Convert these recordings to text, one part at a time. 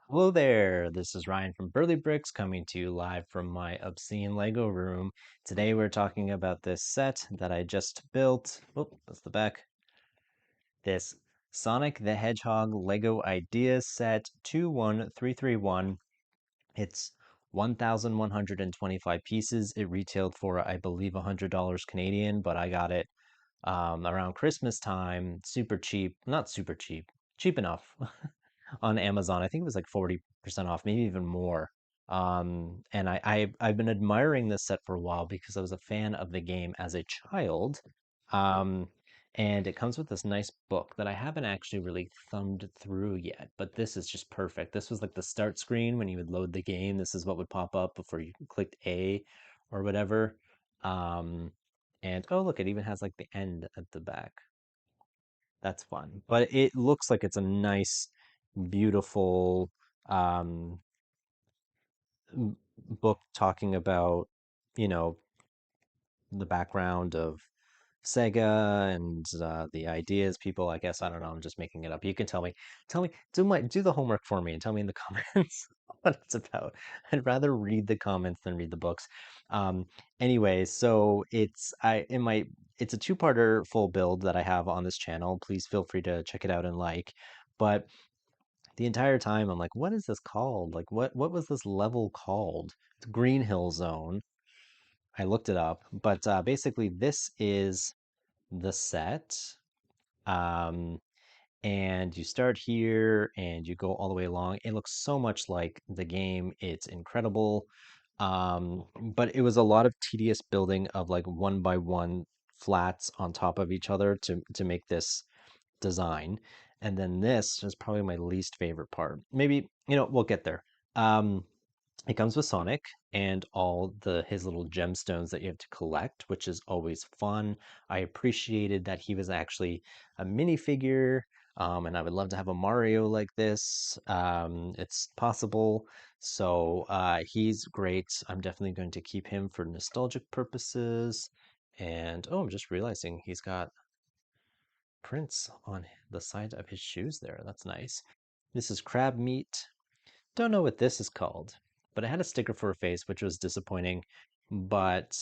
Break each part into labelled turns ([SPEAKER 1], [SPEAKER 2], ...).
[SPEAKER 1] Hello there, this is Ryan from Burley Bricks coming to you live from my obscene Lego room. Today we're talking about this set that I just built. Oh, that's the back. This Sonic the Hedgehog Lego Ideas Set 21331. It's 1,125 pieces. It retailed for, I believe, $100 Canadian, but I got it around Christmas time, super cheap, not super cheap, cheap enough on Amazon. I think it was like 40% off, maybe even more. And I've been admiring this set for a while because I was a fan of the game as a child. Um, and it comes with this nice book that I haven't actually really thumbed through yet, but this is just perfect. This was like the start screen when you would load the game. This is what would pop up before you clicked A or whatever. Um, and oh, look, it even has like the end at the back. That's fun. But it looks like it's a nice, beautiful um, book talking about, you know, the background of Sega and the ideas people, I guess, I don't know, I'm just making it up. You can tell me, do the homework for me and tell me in the comments what it's about. I'd rather read the comments than read the books. Um, anyway, so it's a two-parter full build that I have on this channel. Please feel free to check it out and like. But the entire time I'm like, what is this called? Like what was this level called? It's Green Hill Zone. I looked it up, but basically this is the set. Um, and you start here and you go all the way along. It looks so much like the game. It's incredible. But it was a lot of tedious building of like one by one flats on top of each other to make this design. And then this is probably my least favorite part. Maybe, we'll get there. Um, it comes with Sonic and all the his little gemstones that you have to collect, which is always fun. I appreciated that he was actually a minifigure, and I would love to have a Mario like this. It's possible, so he's great. I'm definitely going to keep him for nostalgic purposes. And oh, I'm just realizing he's got prints on the side of his shoes there. That's nice. This is crab meat. Don't know what this is called, but it had a sticker for a face, which was disappointing. But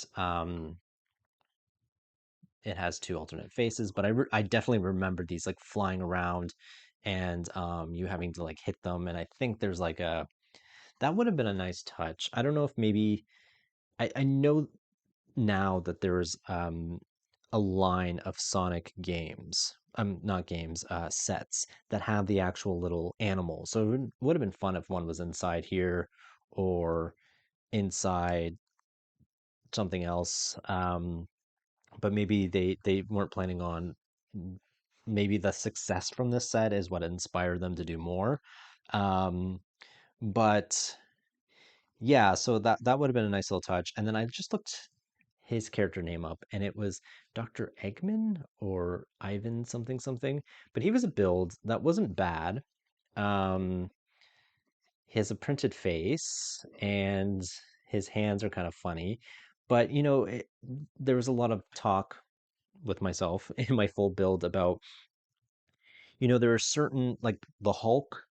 [SPEAKER 1] it has two alternate faces. But I definitely remember these like flying around and you having to like hit them. And I think there's like that would have been a nice touch. I don't know if maybe I know now that there's a line of Sonic games, not games, sets that have the actual little animals. So it would have been fun if one was inside here or inside something else. But maybe they weren't planning on maybe the success from this set is what inspired them to do more. Um, but yeah, so that would have been a nice little touch. And then I just looked his character name up and it was Dr. Eggman or Ivan something something. But he was a build that wasn't bad. Um, he has a printed face and his hands are kind of funny. But there was a lot of talk with myself in my full build about, there are certain like the Hulk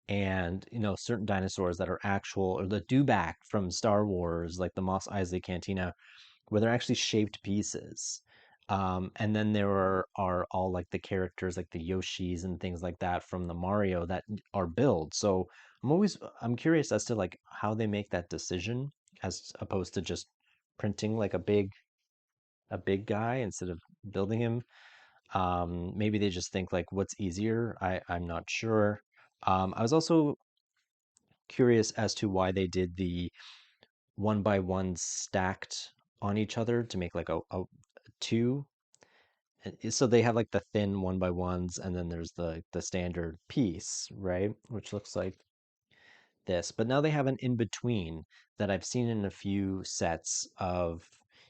[SPEAKER 1] and certain dinosaurs that are actual or the dewback from Star Wars, like the Mos Eisley Cantina, where they're actually shaped pieces. And then there are all like the characters like the Yoshis and things like that from the Mario that are built. So I'm curious as to like how they make that decision as opposed to just printing like a big guy instead of building him. Maybe they just think like what's easier. I'm not sure. I was also curious as to why they did the one by one stacked on each other to make like a two. So they have like the thin one by ones, and then there's the standard piece, right? Which looks like this. But now they have an in between that I've seen in a few sets of,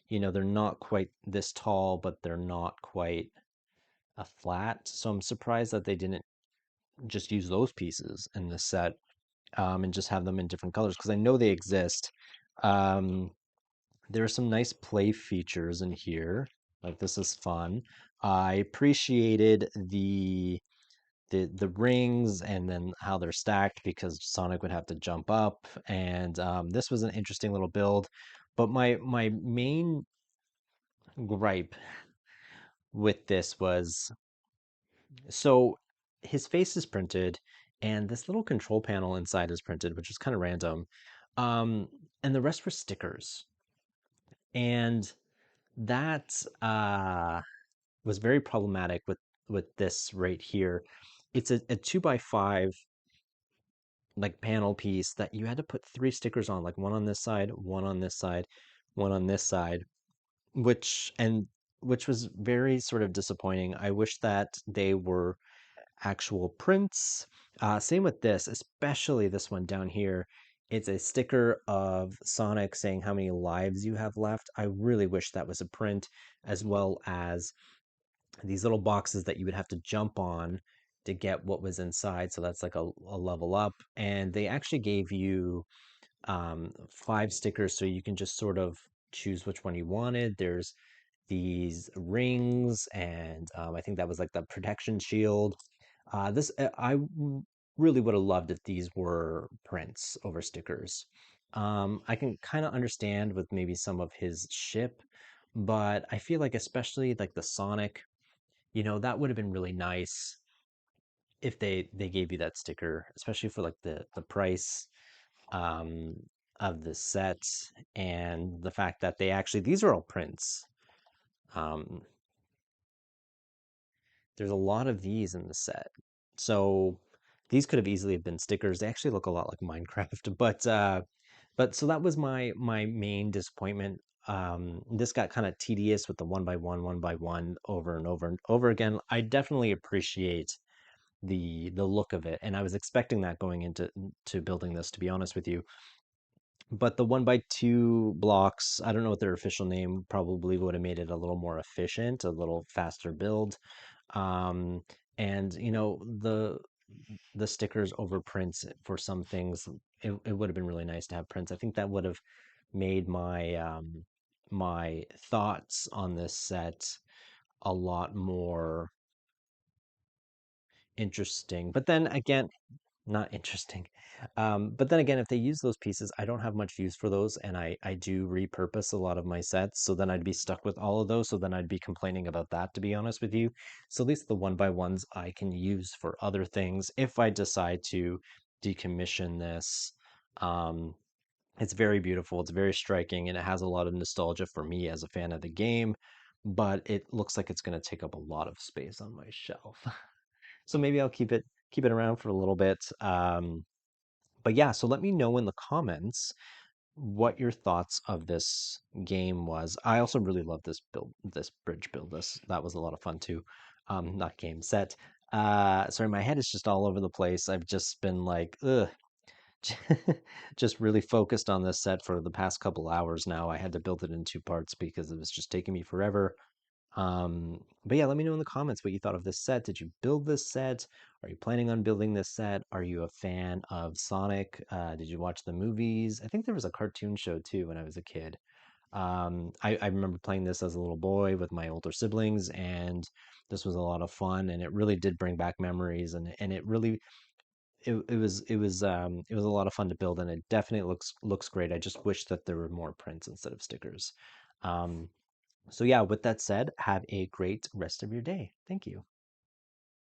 [SPEAKER 1] they're not quite this tall, but they're not quite a flat. So I'm surprised that they didn't just use those pieces in this set, and just have them in different colors because I know they exist. Um, there are some nice play features in here. Like this is fun. I appreciated the rings and then how they're stacked because Sonic would have to jump up. And this was an interesting little build. But my main gripe with this was so his face is printed and this little control panel inside is printed, which is kind of random. Um, and the rest were stickers. And that was very problematic with this right here. It's a 2x5 like panel piece that you had to put three stickers on, like one on this side, one on this side, one on this side, which and which was very sort of disappointing. I wish that they were actual prints. Same with this, especially this one down here. It's a sticker of Sonic saying how many lives you have left. I really wish that was a print, as well as these little boxes that you would have to jump on to get what was inside. So that's like a level up. And they actually gave you five stickers so you can just sort of choose which one you wanted. There's these rings, and I think that was like the protection shield. Really would have loved if these were prints over stickers. I can kind of understand with maybe some of his ship, but I feel like especially like the Sonic, that would have been really nice if they gave you that sticker, especially for like the price um, of the set and the fact that these are all prints. Um, there's a lot of these in the set. So these could have easily have been stickers. They actually look a lot like Minecraft, but so that was my main disappointment. This got kind of tedious with the one by one, over and over and over again. I definitely appreciate the look of it, and I was expecting that going into to building this, to be honest with you. But the one by two blocks, I don't know what their official name, probably would have made it a little more efficient, a little faster build. Um, and the stickers over prints for some things, it would have been really nice to have prints. I think that would have made my thoughts on this set a lot more interesting. But then again, not interesting. But then again, if they use those pieces, I don't have much use for those, and I do repurpose a lot of my sets, so then I'd be stuck with all of those, so then I'd be complaining about that, to be honest with you. So at least the one by ones I can use for other things if I decide to decommission this. Um, it's very beautiful, it's very striking, and it has a lot of nostalgia for me as a fan of the game, but it looks like it's going to take up a lot of space on my shelf. So maybe I'll keep it around for a little bit. But yeah, so let me know in the comments what your thoughts of this game was. I also really love this build, this bridge build. That was a lot of fun too. Not game set. Sorry, my head is just all over the place. I've just been like, ugh, just really focused on this set for the past couple hours now. I had to build it in two parts because it was just taking me forever. But yeah, let me know in the comments what you thought of this set. Did you build this set? Are you planning on building this set? Are you a fan of Sonic? Did you watch the movies? I think there was a cartoon show too when I was a kid. I remember playing this as a little boy with my older siblings, and this was a lot of fun, and it really did bring back memories, and it really it was a lot of fun to build, and it definitely looks great. I just wish that there were more prints instead of stickers. Um, so yeah, with that said, have a great rest of your day. Thank you.